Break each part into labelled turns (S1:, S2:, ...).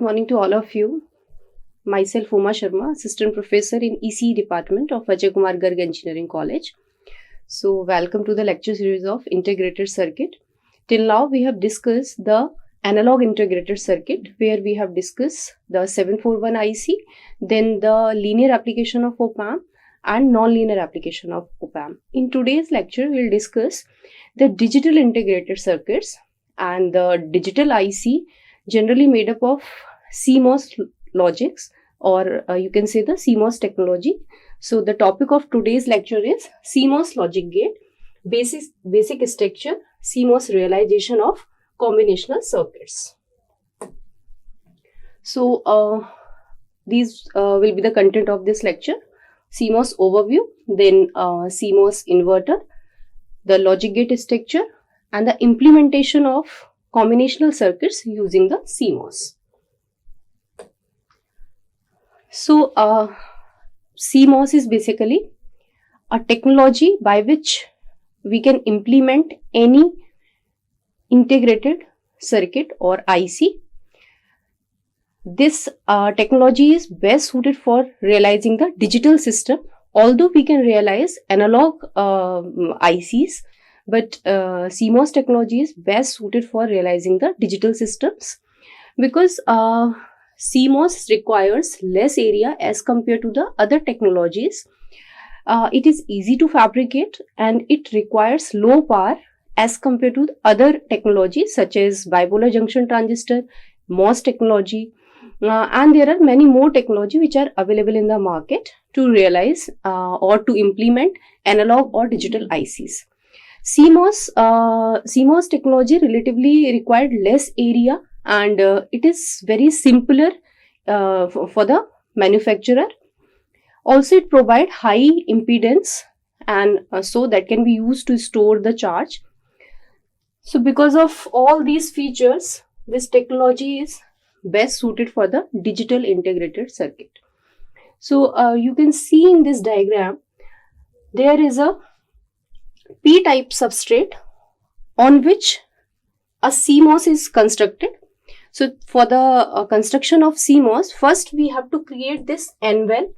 S1: morning to all of you. Myself Uma Sharma, Assistant Professor in ECE Department of Ajay Kumar Garg Engineering College. So welcome to the lecture series of integrated circuit. Till now we have discussed the analog integrated circuit, where we have discussed the 741 IC, then the linear application of op-amp and non-linear application of op-amp. In today's lecture we will discuss the digital integrated circuits and the digital IC, generally made up of CMOS logics, or you can say the CMOS technology. So the topic of today's lecture is CMOS logic gate, basic structure, CMOS realization of combinational circuits. So these will be the content of this lecture: CMOS overview, then CMOS inverter, the logic gate structure, and the implementation of combinational circuits using the CMOS. So CMOS is basically a technology by which we can implement any integrated circuit or IC. This technology is best suited for realizing the digital system, although we can realize analog ICs, but CMOS technology is best suited for realizing the digital systems, because CMOS requires less area as compared to the other technologies. It is easy to fabricate and it requires low power as compared to other technologies such as bipolar junction transistor, MOS technology, and there are many more technology which are available in the market to realize or to implement analog or digital ICs. CMOS technology relatively required less area, and it is very simpler for the manufacturer. Also, it provides high impedance, and so that can be used to store the charge. So because of all these features, this technology is best suited for the digital integrated circuit. So you can see in this diagram, there is a P-type substrate on which a CMOS is constructed. So for the construction of CMOS, first we have to create this N-well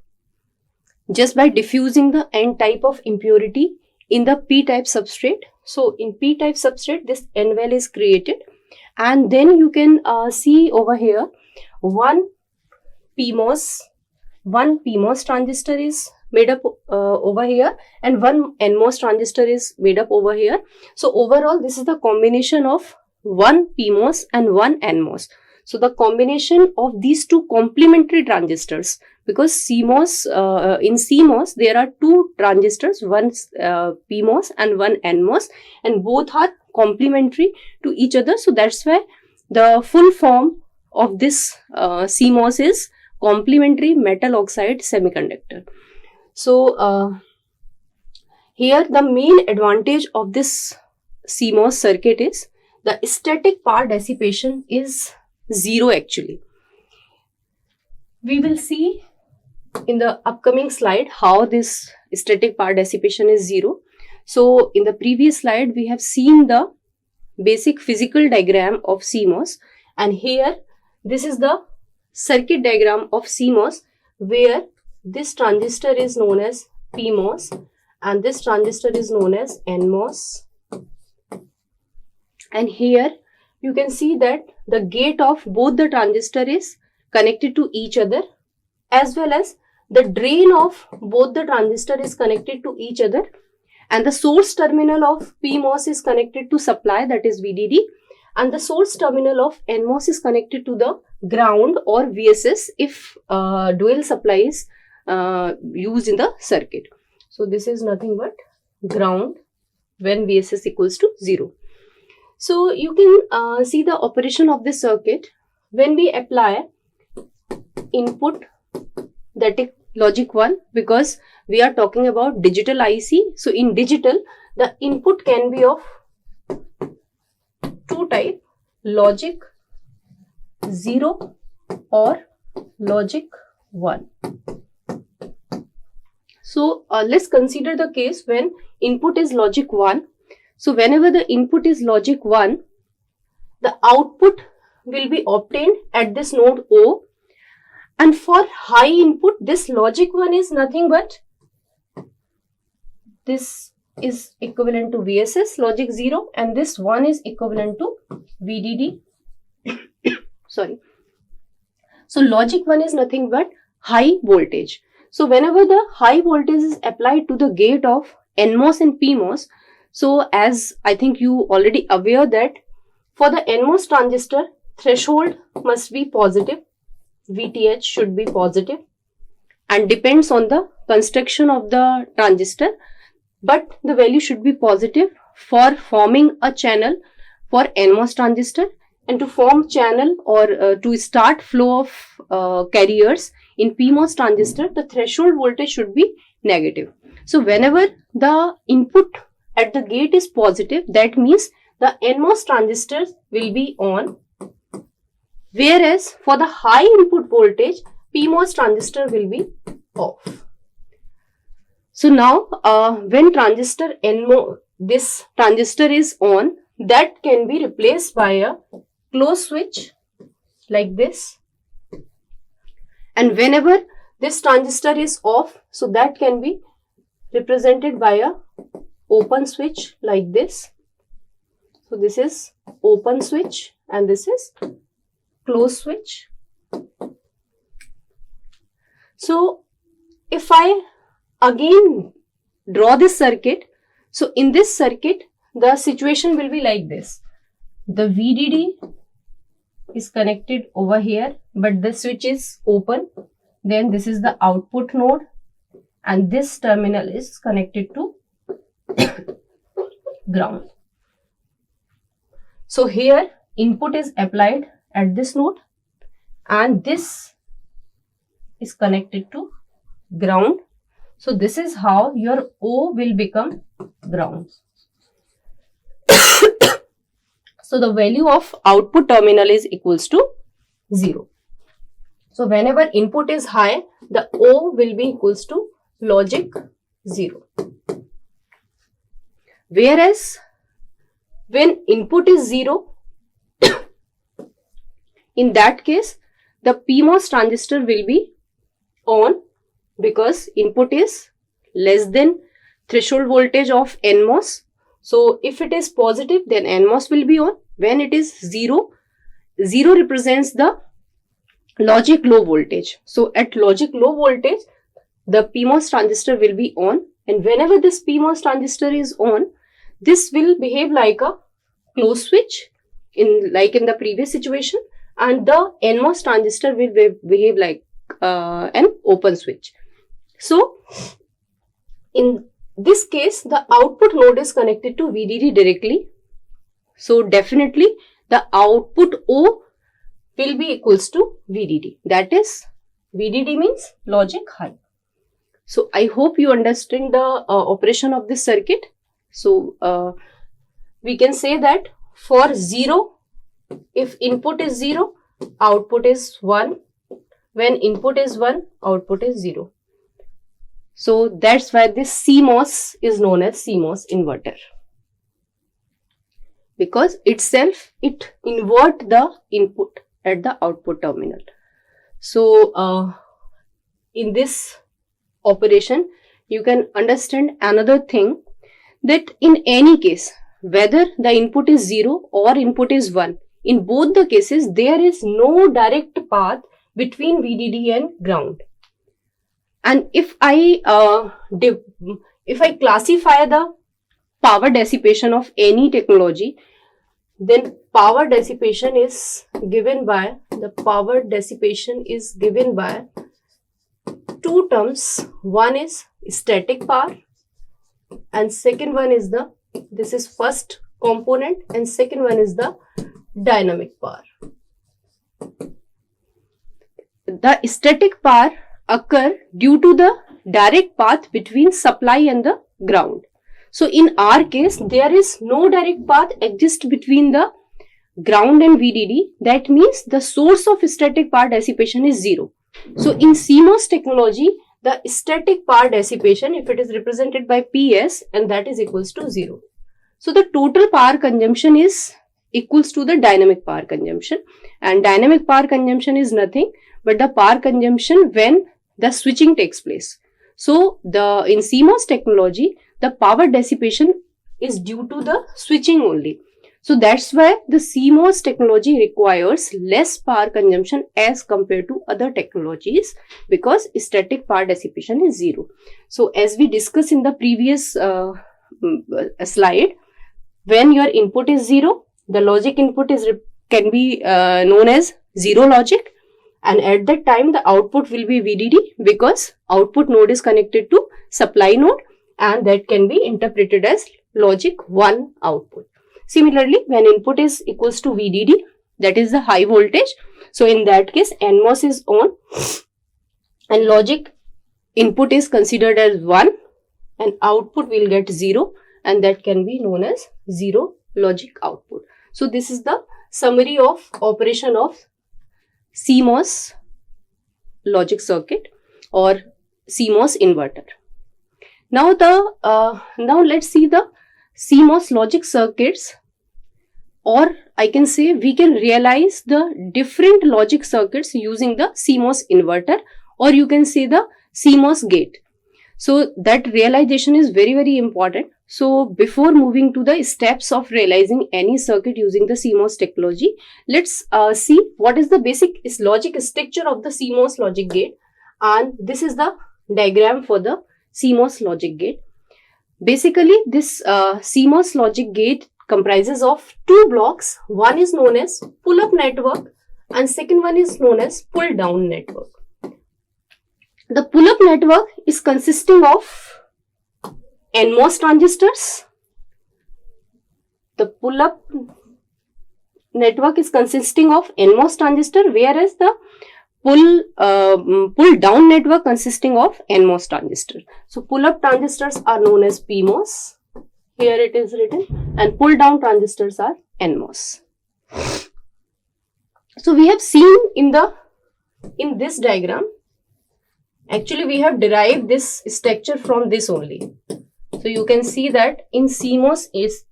S1: just by diffusing the N-type of impurity in the P-type substrate. So in P-type substrate, this N-well is created, and then you can see over here one PMOS transistor is made up over here, and one NMOS transistor is made up over here. So overall, this is the combination of one PMOS and one NMOS. So the combination of these two complementary transistors, because CMOS, in CMOS there are two transistors, one PMOS and one NMOS, and both are complementary to each other. So that's why the full form of this CMOS is complementary metal oxide semiconductor. So here the main advantage of this CMOS circuit is the static power dissipation is zero actually. We will see in the upcoming slide how this static power dissipation is zero. So in the previous slide we have seen the basic physical diagram of CMOS, and here this is the circuit diagram of CMOS, where this transistor is known as PMOS and this transistor is known as NMOS. And here you can see that the gate of both the transistor is connected to each other, as well as the drain of both the transistor is connected to each other, and the source terminal of PMOS is connected to supply, that is VDD, and the source terminal of NMOS is connected to the ground or VSS if dual supply is used in the circuit. So this is nothing but ground when VSS equals to 0. So you can see the operation of this circuit when we apply input, that is logic 1, because we are talking about digital IC. So in digital, the input can be of two types: logic 0 or logic 1. So let's consider the case when input is logic 1. So whenever the input is logic 1, the output will be obtained at this node O. And for high input, this logic 1 is nothing but this is equivalent to VSS logic 0 and this 1 is equivalent to VDD. Sorry. So logic 1 is nothing but high voltage. So whenever the high voltage is applied to the gate of NMOS and PMOS, so as I think you already aware that for the NMOS transistor, threshold must be positive, VTH should be positive and depends on the construction of the transistor, but the value should be positive for forming a channel for NMOS transistor, and to form channel or to start flow of carriers in PMOS transistor, the threshold voltage should be negative. So whenever the input at the gate is positive, that means the NMOS transistors will be on, whereas for the high input voltage, PMOS transistor will be off. So now when transistor NMOS, this transistor is on, that can be replaced by a closed switch like this, and whenever this transistor is off, so that can be represented by a open switch like this. So this is open switch and this is closed switch. So if I again draw this circuit, so in this circuit the situation will be like this. The VDD is connected over here, but the switch is open. Then this is the output node and this terminal is connected to ground. So here input is applied at this node and this is connected to ground. So this is how your O will become ground. So the value of output terminal is equals to 0. So whenever input is high, the O will be equals to logic 0. Whereas when input is 0, in that case the PMOS transistor will be on because input is less than threshold voltage of NMOS. So if it is positive, then NMOS will be on. When it is 0, 0 represents the logic low voltage. So at logic low voltage, the PMOS transistor will be on, and whenever this PMOS transistor is on, this will behave like a closed switch like in the previous situation, and the NMOS transistor will behave like an open switch. So in this case, the output node is connected to VDD directly. So definitely the output O will be equals to VDD. That is, VDD means logic high. So I hope you understand the operation of this circuit. So we can say that for 0, if input is 0, output is 1. When input is 1, output is 0. So that's why this CMOS is known as CMOS inverter, because itself it invert the input at the output terminal. So in this operation you can understand another thing, that in any case, whether the input is 0 or input is 1, in both the cases there is no direct path between VDD and ground. And if I classify the power dissipation of any technology, then power dissipation is given by two terms. One is static power and second one is this is first component, and second one is the dynamic power. The static power occur due to the direct path between supply and the ground. So in our case, there is no direct path exist between the ground and VDD. That means the source of static power dissipation is 0. So in CMOS technology, the static power dissipation, if it is represented by PS, and that is equals to 0. So the total power consumption is equals to the dynamic power consumption. And dynamic power consumption is nothing but the power consumption when the switching takes place. So in CMOS technology, the power dissipation is due to the switching only. So that's why the CMOS technology requires less power consumption as compared to other technologies, because static power dissipation is zero. So as we discussed in the previous slide, when your input is zero, the logic input can be known as zero logic, and at that time the output will be VDD, because output node is connected to supply node, and that can be interpreted as logic 1 output. Similarly, when input is equals to VDD, that is the high voltage, so in that case NMOS is on and logic input is considered as 1 and output will get 0, and that can be known as zero logic output. So this is the summary of operation of CMOS logic circuit or CMOS inverter. Now let's see the CMOS logic circuits, or I can say we can realize the different logic circuits using the CMOS inverter, or you can say the CMOS gate. So that realization is very, very important. So before moving to the steps of realizing any circuit using the CMOS technology, let's see what is the basic logic structure of the CMOS logic gate. And this is the diagram for the CMOS logic gate. Basically, this CMOS logic gate comprises of two blocks. One is known as pull-up network and second one is known as pull-down network. The pull-up network is consisting of NMOS transistors. The pull-up network is consisting of NMOS transistor, whereas the pull-down network consisting of NMOS transistor. So pull-up transistors are known as PMOS. Here it is written, and pull-down transistors are NMOS. So we have seen in this diagram. Actually, we have derived this structure from this only. So you can see that in CMOS is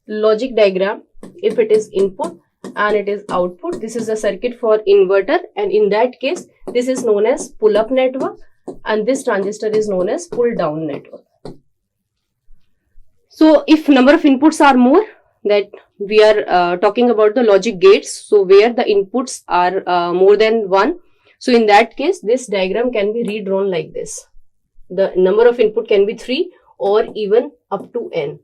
S1: logic diagram, if it is input and it is output, this is a circuit for inverter, and in that case this is known as pull-up network and this transistor is known as pull-down network. So if number of inputs are more, that we are talking about the logic gates, so where the inputs are more than one, so in that case this diagram can be redrawn like this. The number of input can be 3 or even up to n.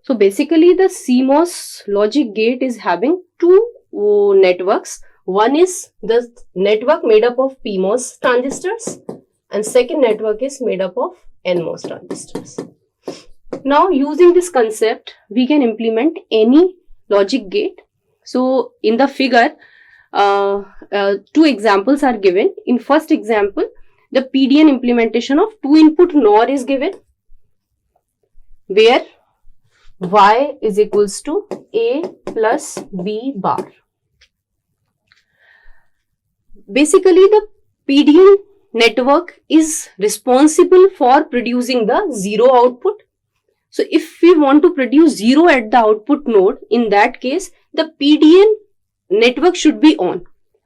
S1: So basically the CMOS logic gate is having two networks. One is the network made up of PMOS transistors and second network is made up of NMOS transistors. Now using this concept we can implement any logic gate. So in the figure two examples are given. In first example, the PDN implementation of two input NOR is given, where Y is equals to A plus B bar. Basically the PDN network is responsible for producing the zero output. So if we want to produce zero at the output node, in that case the PDN network should be on.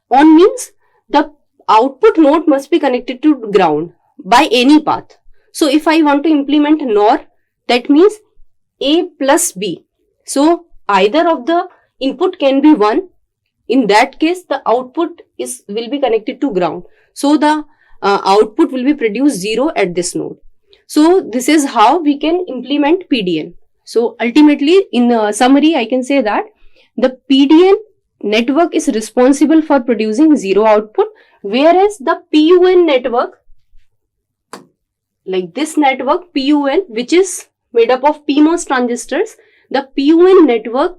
S1: On means the output node must be connected to ground by any path. So if I want to implement NOR, that means A plus B. So either of the input can be 1. In that case the output will be connected to ground. So the output will be produced 0 at this node. So this is how we can implement PDN. So ultimately in summary I can say that the PDN network is responsible for producing zero output, whereas the PUN network, like this network PUN, which is made up of PMOS transistors, the PUN network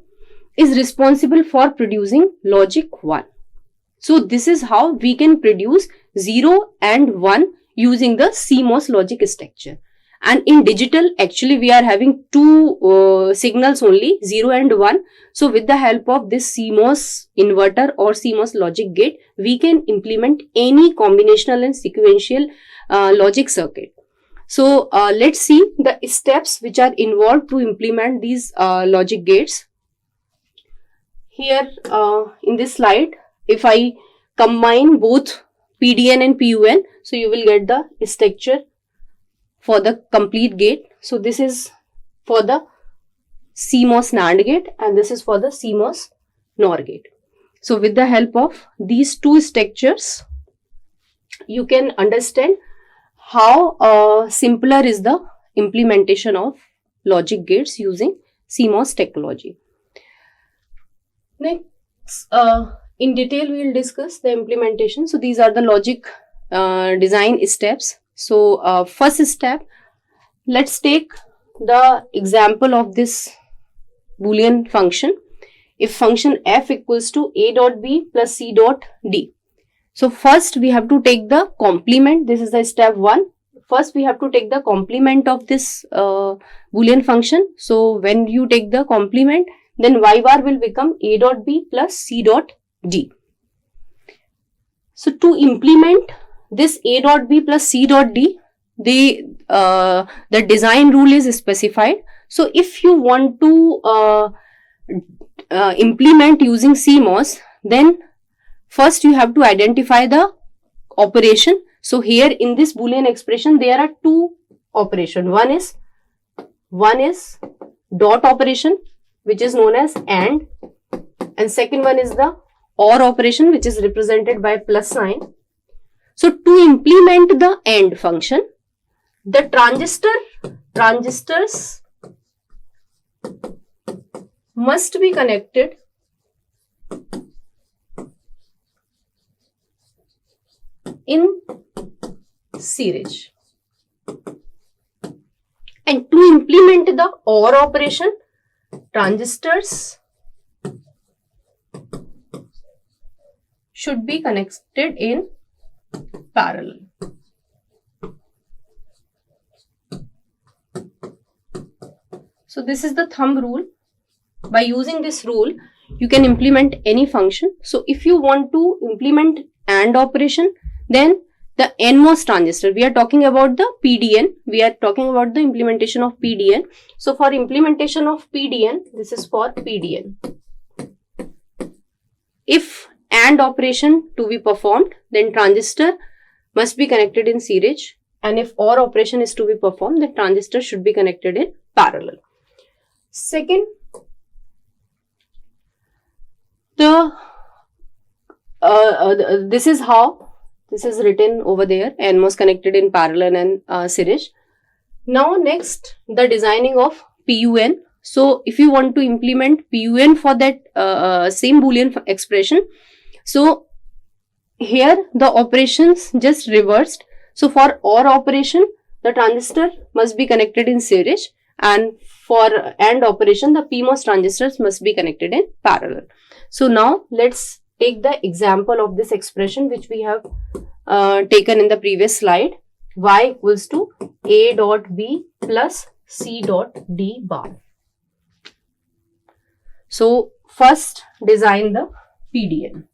S1: is responsible for producing logic 1. So this is how we can produce 0 and 1 using the CMOS logic structure. And in digital actually we are having two signals only, 0 and 1. So with the help of this CMOS inverter or CMOS logic gate, we can implement any combinational and sequential logic circuit. So let's see the steps which are involved to implement these logic gates. Here in this slide, if I combine both PDN and PUN, so you will get the structure for the complete gate. So this is for the CMOS NAND gate and this is for the CMOS NOR gate. So with the help of these two structures, you can understand how simpler is the implementation of logic gates using CMOS technology. Next, in detail we will discuss the implementation. So these are the logic design steps. So first step, let's take the example of this Boolean function. If function f equals to a dot b plus c dot d. So first we have to take the complement. This is the step 1. First we have to take the complement of this Boolean function. So when you take the complement, then y bar will become a dot b plus c dot d. So to implement this a dot b plus c dot d, the design rule is specified. So if you want to implement using CMOS, then first you have to identify the operation. So here in this Boolean expression there are two operations. One is dot operation, which is known as and second one is the OR operation, which is represented by plus sign. So to implement the AND function, the transistors must be connected in series. And to implement the OR operation, transistors should be connected in parallel. So this is the thumb rule. By using this rule, you can implement any function. So if you want to implement AND operation, then the NMOS transistor, we are talking about the PDN, we are talking about the implementation of PDN. So for implementation of PDN, this is for PDN. If AND operation to be performed, then transistor must be connected in series, and if OR operation is to be performed, then transistor should be connected in parallel. Second, this is how this is written over there, NMOS connected in parallel and series. Now next, the designing of PUN. So if you want to implement PUN for that same Boolean expression, so here the operations just reversed. So for OR operation, the transistor must be connected in series, and for AND operation, the PMOS transistors must be connected in parallel. So now let's take the example of this expression which we have taken in the previous slide. Y equals to a dot b plus c dot d bar. So first design the PDN.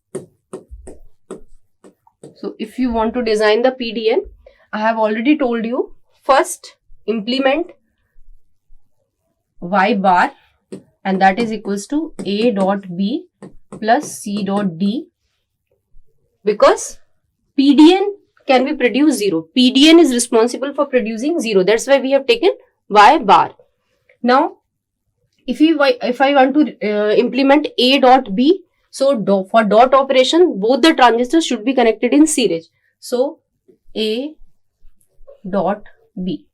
S1: So if you want to design the PDN, I have already told you, first implement y bar, and that is equals to a dot b plus c dot d, because PDN can be produced 0. PDN is responsible for producing 0. That's why we have taken y bar. Now, if I want to implement a dot b, so for dot operation, both the transistors should be connected in series. So a dot b,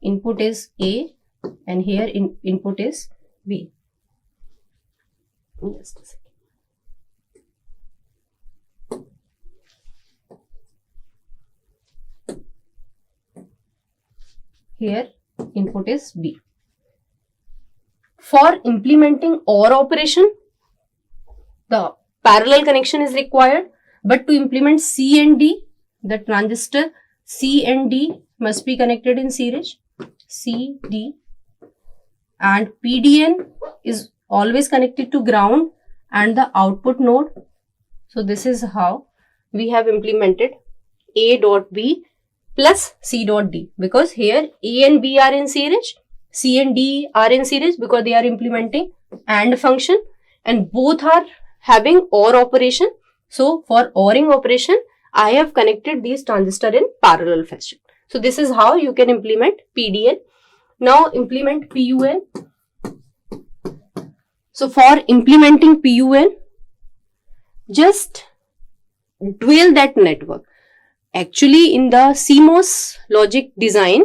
S1: input is a and here input is b. Just a second. Here input is b. For implementing OR operation, the parallel connection is required, but to implement C and D, the transistor C and D must be connected in series, C, D, and PDN is always connected to ground and the output node. So this is how we have implemented A dot B plus C dot D, because here A and B are in series, C and D are in series because they are implementing AND function, and both are having OR operation. So for ORing operation, I have connected these transistors in parallel fashion. So this is how you can implement PDN. Now implement PUN. So for implementing PUN, just dual that network. Actually, in the CMOS logic design,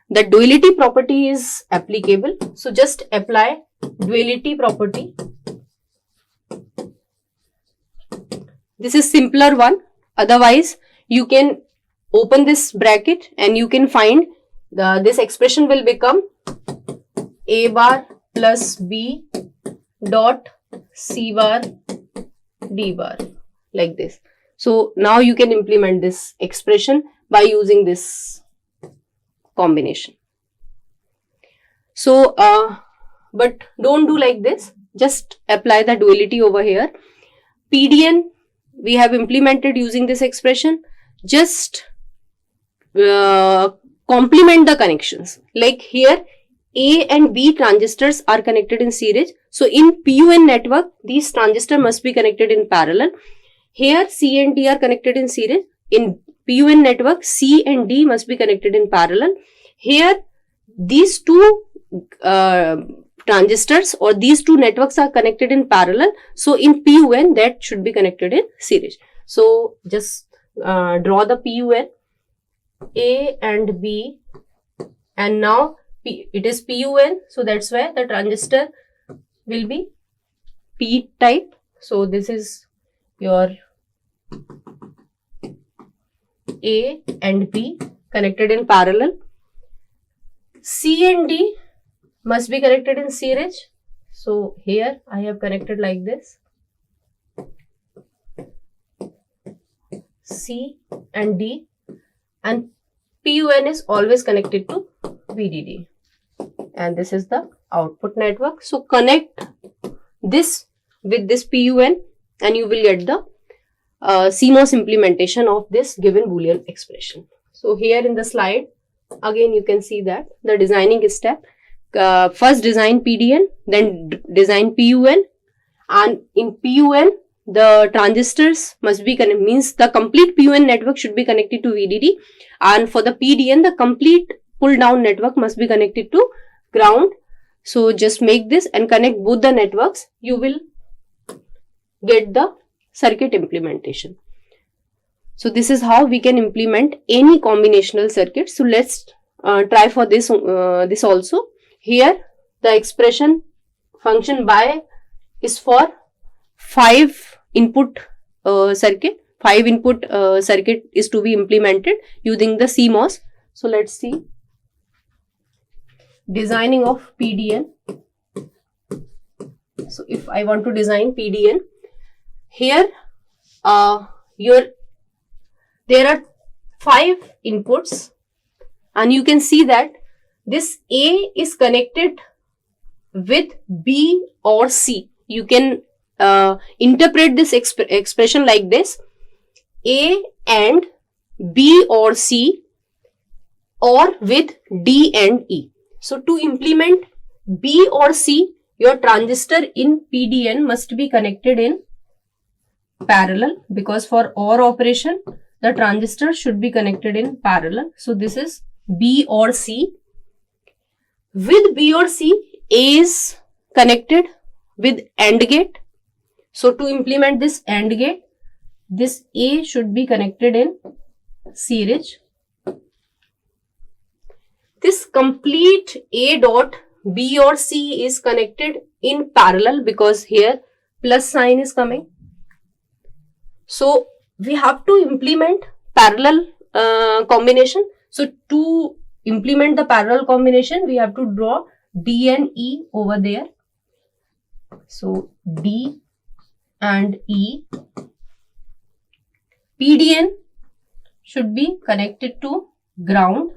S1: the duality property is applicable. So just apply duality property. This is simpler one. Otherwise, you can open this bracket and you can find this expression will become A bar plus B dot C bar D bar, like this. So now you can implement this expression by using this combination. So, but don't do like this. Just apply the duality over here. PDN we have implemented using this expression. Just complement the connections. Like here, A and B transistors are connected in series. So in PUN network, these transistors must be connected in parallel. Here C and D are connected in series. In PUN network, C and D must be connected in parallel. Here, these two transistors or these two networks are connected in parallel. So in PUN, that should be connected in series. So just draw the PUN, A and B, and now it is PUN. So that's why the transistor will be P type. So this is your A and B connected in parallel. C and D must be connected in series. So here I have connected like this. C and D, and PUN is always connected to VDD. And this is the output network. So connect this with this PUN and you will get the CMOS implementation of this given Boolean expression. So here in the slide, again you can see that the designing step. First design PDN, then design PUN, and in PUN the transistors must be connected, means the complete PUN network should be connected to VDD, and for the PDN the complete pull down network must be connected to ground. So just make this and connect both the networks, you will get the circuit implementation. So this is how we can implement any combinational circuit. So let's try for this also. Here the expression function by is for 5 input circuit. 5 input circuit is to be implemented using the CMOS. So let's see. Designing of PDN. So if I want to design PDN, here there are 5 inputs, and you can see that this A is connected with B or C. You can interpret this expression like this: A and B or C, or with D and E. So to implement B or C, your transistor in PDN must be connected in parallel, because for OR operation the transistor should be connected in parallel. So this is B or C. With B or C, A is connected with AND gate. So to implement this AND gate, this A should be connected in series. This complete A dot B or C is connected in parallel because here plus sign is coming. So we have to implement parallel combination. So to implement the parallel combination, we have to draw D and E over there. So D and E. PDN should be connected to ground.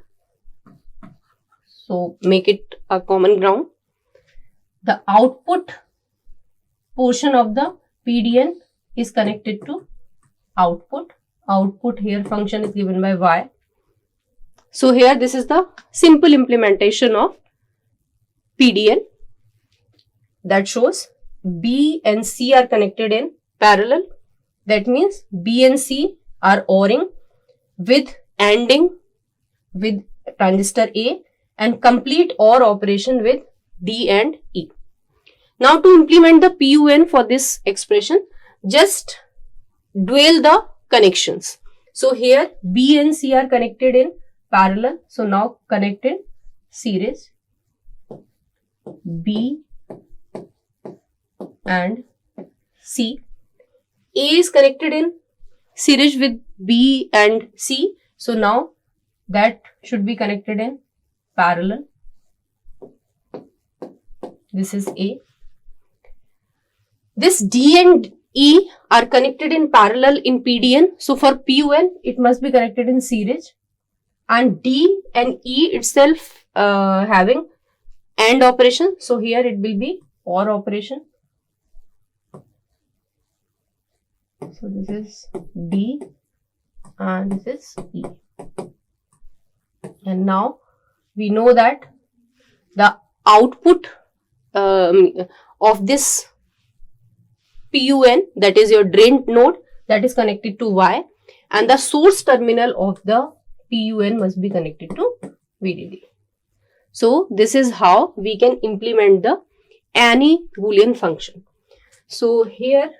S1: So make it a common ground. The output portion of the PDN is connected to output. Output here function is given by Y. So here this is the simple implementation of PDN that shows B and C are connected in parallel. That means B and C are ORing with ANDing with transistor A and complete OR operation with D and E. Now to implement the PUN for this expression, just dual the connections. So here B and C are connected in parallel. So now connected series B and C. A is connected in series with B and C. So now that should be connected in parallel. This is A. This D and E are connected in parallel in PDN. So for PUN, it must be connected in series. And D and E itself having AND operation. So here it will be OR operation. So this is D and this is E. And now we know that the output of this PUN, that is your drain node, that is connected to Y, and the source terminal of the PUN must be connected to VDD. So this is how we can implement the any Boolean function. So here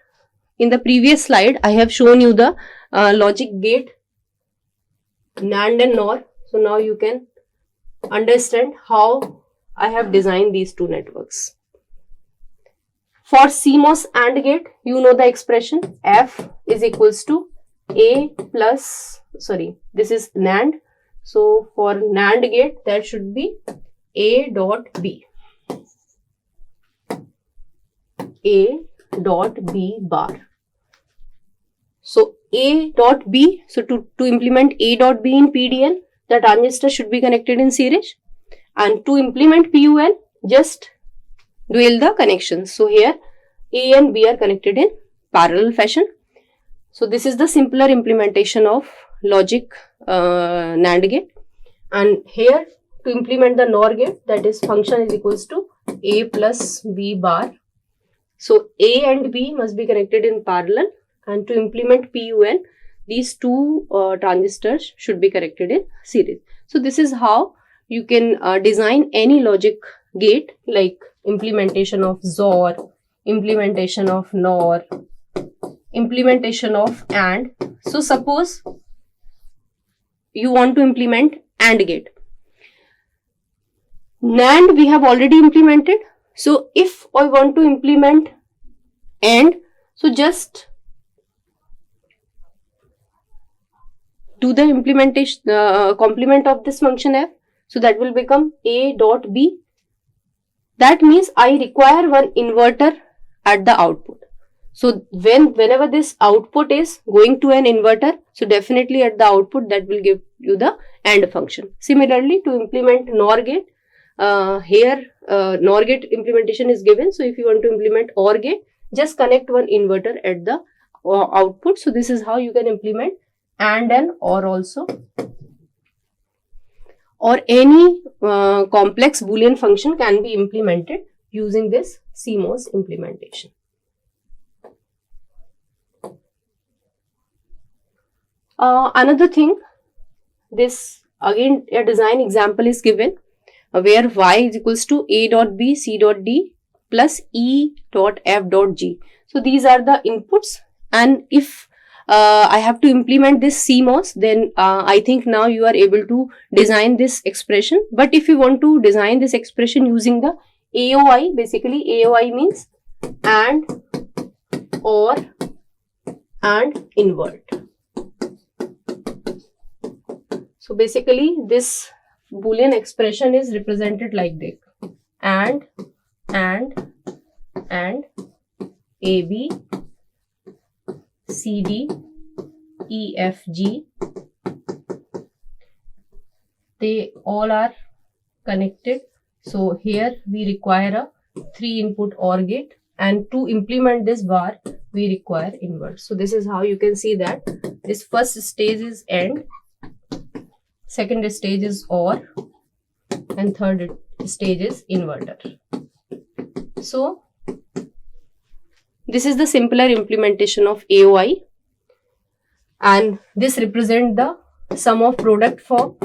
S1: in the previous slide, I have shown you the logic gate NAND and NOR. So now you can understand how I have designed these two networks. For CMOS AND gate, you know the expression F is equals to A plus, this is NAND. So for NAND gate, that should be A dot B. A dot B bar. So A dot B, so to implement A dot B in PDN, the transistor should be connected in series. And to implement PUN, just dual the connections. So here A and B are connected in parallel fashion. So this is the simpler implementation of logic NAND gate. And here to implement the NOR gate, that is function is equals to A plus B bar. So A and B must be connected in parallel, and to implement PUN, these two transistors should be connected in series. So this is how you can design any logic gate, like implementation of XOR, implementation of NOR, implementation of AND. So suppose you want to implement AND gate. NAND we have already implemented. So if I want to implement AND, so just do the implementation complement of this function F. So that will become A dot B. That means I require one inverter at the output. So whenever this output is going to an inverter, so definitely at the output that will give you the AND function. Similarly, to implement NOR gate, here NOR gate implementation is given. So if you want to implement OR gate, just connect one inverter at the output. So this is how you can implement AND and OR also. Or any complex Boolean function can be implemented using this CMOS implementation. Another thing, this again a design example is given where Y is equals to A dot B, C dot D plus E dot F dot G. So these are the inputs, and if I have to implement this CMOS, then I think now you are able to design this expression. But if you want to design this expression using the AOI, basically AOI means AND, OR and invert. So basically this Boolean expression is represented like this: and AB, CD, E, F, G. They all are connected. So here we require a 3-input OR gate, and to implement this bar we require invert. So this is how you can see that this first stage is AND, second stage is OR, and third stage is inverter. So this is the simpler implementation of AOI, and this represents the sum of product form.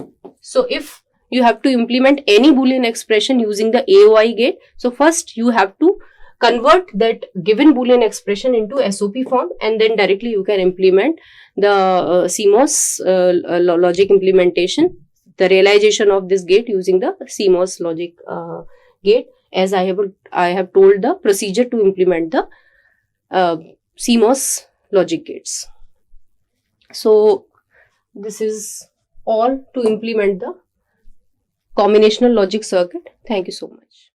S1: So if you have to implement any Boolean expression using the AOI gate, so first you have to convert that given Boolean expression into SOP form, and then directly you can implement the CMOS logic implementation, the realization of this gate using the CMOS logic gate, as I have told the procedure to implement the CMOS logic gates. So this is all to implement the combinational logic circuit. Thank you so much.